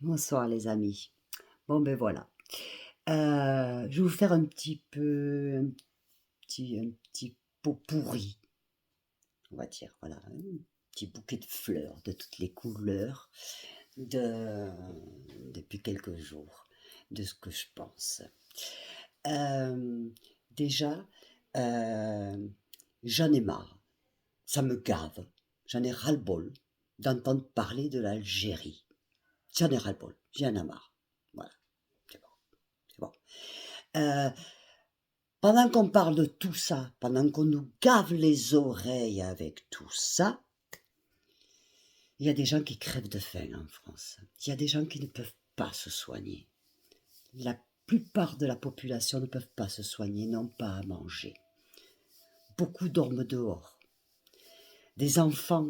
Bonsoir les amis. Bon ben voilà. Je vais vous faire un petit pot pourri, on va dire. Voilà, un petit bouquet de fleurs de toutes les couleurs de, depuis quelques jours, de ce que je pense. Euh, déjà, euh, j'en ai marre. Ça me gave. J'en ai ras-le-bol d'entendre parler de l'Algérie. J'en ai ras-le-bol. J'en ai marre. Voilà, c'est bon. C'est bon. Euh, Pendant qu'on parle de tout ça, pendant qu'on nous gave les oreilles avec tout ça, il y a des gens qui crèvent de faim en France. Il y a des gens qui ne peuvent pas se soigner. La plupart de la population ne peuvent pas se soigner, n'ont pas à manger. Beaucoup dorment dehors. Des enfants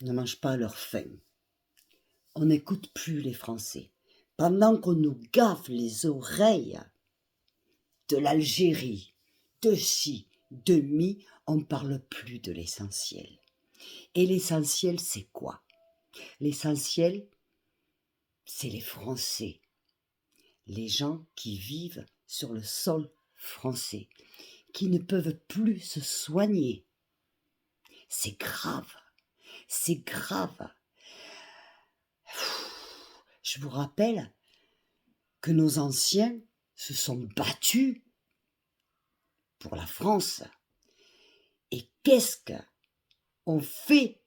ne mangent pas à leur faim. On n'écoute plus les Français. Pendant qu'on nous gave les oreilles de l'Algérie, de ci, de mi, on ne parle plus de l'essentiel. Et l'essentiel, c'est quoi? L'essentiel, c'est les Français, les gens qui vivent sur le sol français, qui ne peuvent plus se soigner. C'est grave, c'est grave. Je vous rappelle que nos anciens se sont battus pour la France. Et qu'est-ce qu'ont fait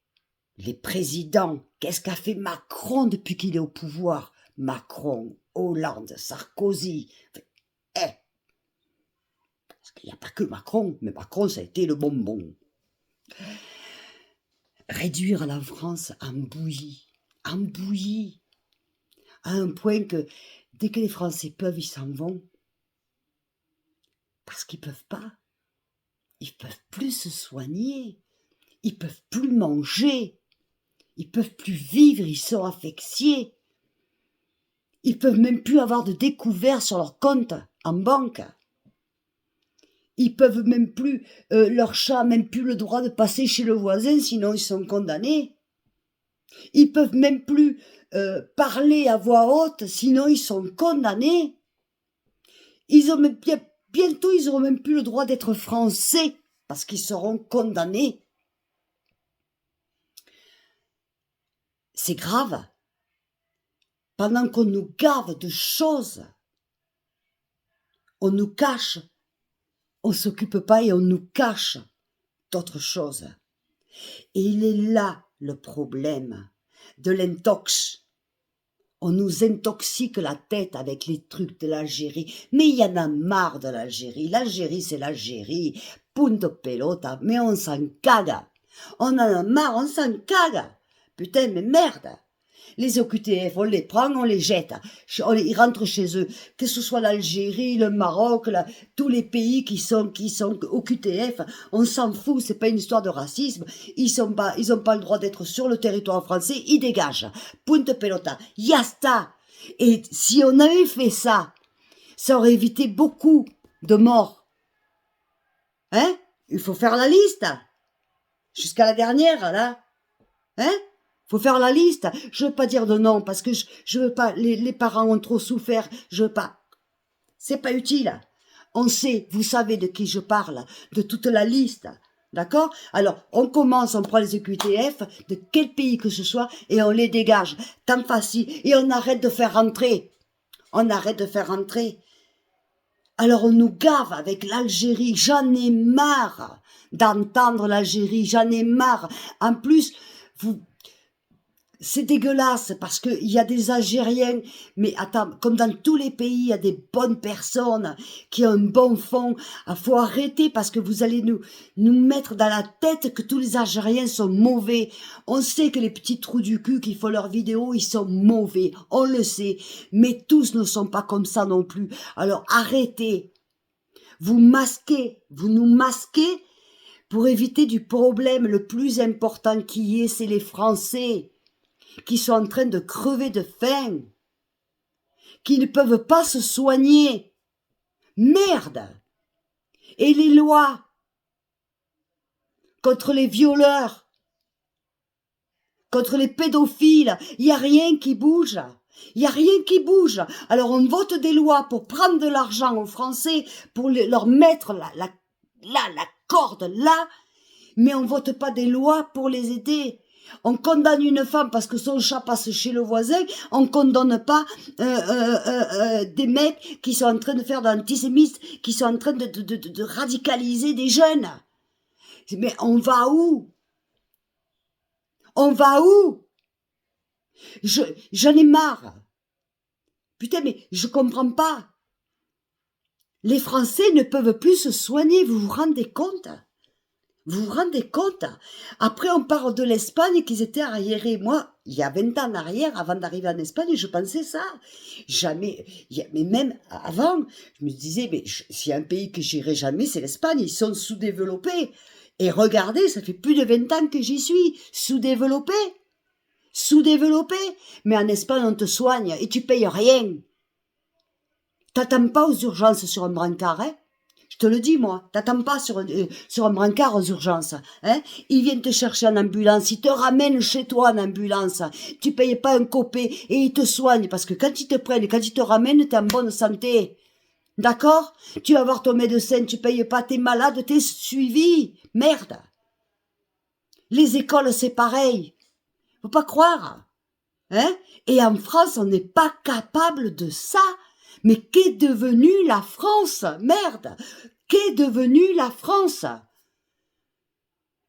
les présidents? Qu'est-ce qu'a fait Macron depuis qu'il est au pouvoir? Macron, Hollande, Sarkozy. Eh, parce qu'il n'y a pas que Macron, mais Macron, ça a été le bonbon. Réduire la France en bouillie, à un point que dès que les Français peuvent, ils s'en vont. Parce qu'ils peuvent pas. Ils peuvent plus se soigner. Ils peuvent plus manger. Ils peuvent plus vivre, ils sont asphyxiés. Ils peuvent même plus avoir de découvert sur leur compte en banque. Ils peuvent même plus, leur chat n'a même plus le droit de passer chez le voisin, sinon ils sont condamnés. Ils peuvent même plus parler à voix haute, sinon ils sont condamnés. Bientôt, ils auront même plus le droit d'être français, parce qu'ils seront condamnés. C'est grave. Pendant qu'on nous gave de choses, on nous cache, on ne s'occupe pas et on nous cache d'autres choses. Et il est là le problème de l'intox. On nous intoxique la tête avec les trucs de l'Algérie. Mais il y en a marre de l'Algérie. L'Algérie, c'est l'Algérie. Punto pelota. Mais on s'en cague. On en a marre, on s'en cague. Putain, mais merde. Les OQTF, on les prend, on les jette. Ils rentrent chez eux. Que ce soit l'Algérie, le Maroc, tous les pays qui sont OQTF, on s'en fout, c'est pas une histoire de racisme. Ils ont pas le droit d'être sur le territoire français, ils dégagent. Punto pelota. Yasta. Et si on avait fait ça, ça aurait évité beaucoup de morts. Hein? Il faut faire la liste. Jusqu'à la dernière, là. Hein? Faut faire la liste. Je veux pas dire de non parce que je veux pas. Les parents ont trop souffert. Je veux pas. C'est pas utile. On sait, vous savez de qui je parle, de toute la liste. D'accord? Alors, on commence, on prend les EQTF de quel pays que ce soit et on les dégage. Tant facile. Et on arrête de faire rentrer. On arrête de faire rentrer. Alors on nous gave avec l'Algérie. J'en ai marre d'entendre l'Algérie. J'en ai marre. En plus, c'est dégueulasse parce qu'il y a des Algériens, mais attends, comme dans tous les pays, il y a des bonnes personnes qui ont un bon fond. Il faut arrêter parce que vous allez nous mettre dans la tête que tous les Algériens sont mauvais. On sait que les petits trous du cul qui font leurs vidéos, ils sont mauvais. On le sait. Mais tous ne sont pas comme ça non plus. Alors arrêtez. Vous nous masquez pour éviter du problème le plus important qui est, c'est les Français qui sont en train de crever de faim, qui ne peuvent pas se soigner. Merde! Et les lois contre les violeurs, contre les pédophiles, il n'y a rien qui bouge. Il n'y a rien qui bouge. Alors on vote des lois pour prendre de l'argent aux Français, pour leur mettre la corde là, mais on vote pas des lois pour les aider. On condamne une femme parce que son chat passe chez le voisin, on condamne pas des mecs qui sont en train de faire de l'antisémitisme, qui sont en train de radicaliser des jeunes. Mais on va où? On va où? J'en ai marre. Putain, mais je comprends pas. Les Français ne peuvent plus se soigner, vous vous rendez compte? Vous vous rendez compte? Après, on parle de l'Espagne, qu'ils étaient arriérés. Moi, il y a 20 ans en arrière, avant d'arriver en Espagne, je pensais ça. Jamais, mais même avant, je me disais, mais s'il y a un pays que j'irai jamais, c'est l'Espagne. Ils sont sous-développés. Et regardez, ça fait plus de 20 ans que j'y suis. Sous-développés. Sous-développés. Mais en Espagne, on te soigne et tu payes rien. T'attends pas aux urgences sur un brancard, hein? Je te le dis, moi. T'attends pas sur un brancard aux urgences, hein? Ils viennent te chercher en ambulance, ils te ramènent chez toi en ambulance. Tu payes pas un copé et ils te soignent parce que quand ils te prennent et quand ils te ramènent, t'es en bonne santé. D'accord? Tu vas voir ton médecin, tu payes pas, t'es malade, t'es suivi. Merde. Les écoles, c'est pareil. Faut pas croire. Hein? Et en France, on n'est pas capable de ça. Mais qu'est devenue la France? Merde! Qu'est devenue la France?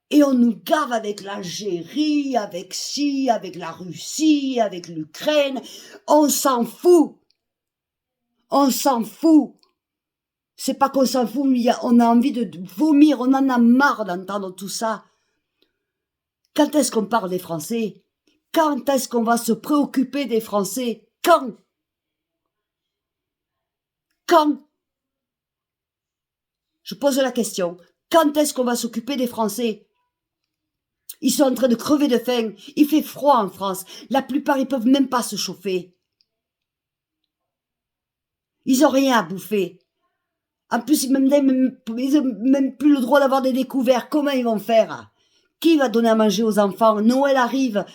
Et on nous gave avec l'Algérie, avec ci, avec la Russie, avec l'Ukraine. On s'en fout. On s'en fout. C'est pas qu'on s'en fout, mais on a envie de vomir, on en a marre d'entendre tout ça. Quand est-ce qu'on parle des Français? Quand est-ce qu'on va se préoccuper des Français? Quand? Quand? Je pose la question. Quand est-ce qu'on va s'occuper des Français? Ils sont en train de crever de faim. Il fait froid en France. La plupart, ils peuvent même pas se chauffer. Ils ont rien à bouffer. En plus, ils ont même plus le droit d'avoir des découvertes. Comment ils vont faire? Qui va donner à manger aux enfants? Noël arrive.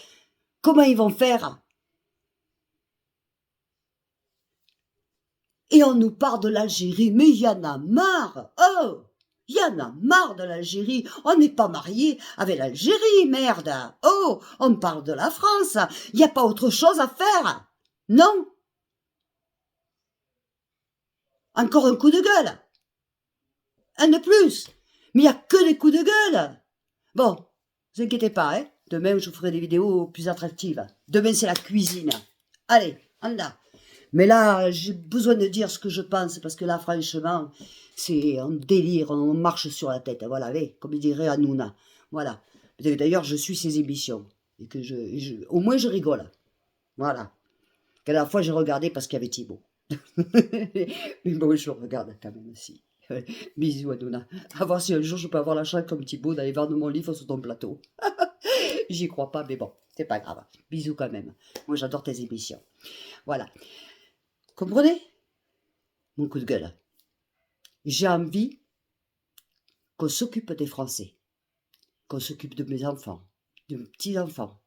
Comment ils vont faire? Et on nous parle de l'Algérie, mais il y en a marre. Oh! Il y en a marre de l'Algérie. On n'est pas marié avec l'Algérie, merde. Oh! On parle de la France. Il n'y a pas autre chose à faire. Non? Encore un coup de gueule. Un de plus. Mais il n'y a que des coups de gueule. Bon, ne vous inquiétez pas, hein. Demain, je vous ferai des vidéos plus attractives. Demain, c'est la cuisine. Allez, en là. Mais là, j'ai besoin de dire ce que je pense, parce que là, franchement, c'est un délire, on marche sur la tête. Voilà, allez, comme dirait Hanouna. Voilà. D'ailleurs, je suis ses émissions. Et que au moins, je rigole. Voilà. La dernière fois, j'ai regardé parce qu'il y avait Thibaut. Mais bon, je regarde quand même aussi. Bisous, Hanouna. À voir si un jour je peux avoir la chance comme Thibaut d'aller vendre mon livre sur ton plateau. J'y crois pas, mais bon, c'est pas grave. Bisous quand même. Moi, j'adore tes émissions. Voilà. Comprenez? Mon coup de gueule. J'ai envie qu'on s'occupe des Français, qu'on s'occupe de mes enfants, de mes petits-enfants,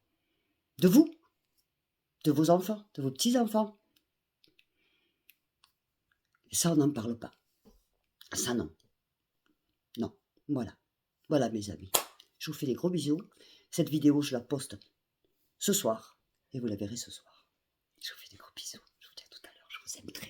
de vous, de vos enfants, de vos petits-enfants. Ça, on n'en parle pas. Ça, non. Non. Voilà. Voilà, mes amis. Je vous fais des gros bisous. Cette vidéo, je la poste ce soir. Et vous la verrez ce soir. Je vous fais des gros bisous. Je vous dis à tout à l'heure. Je vous aime très.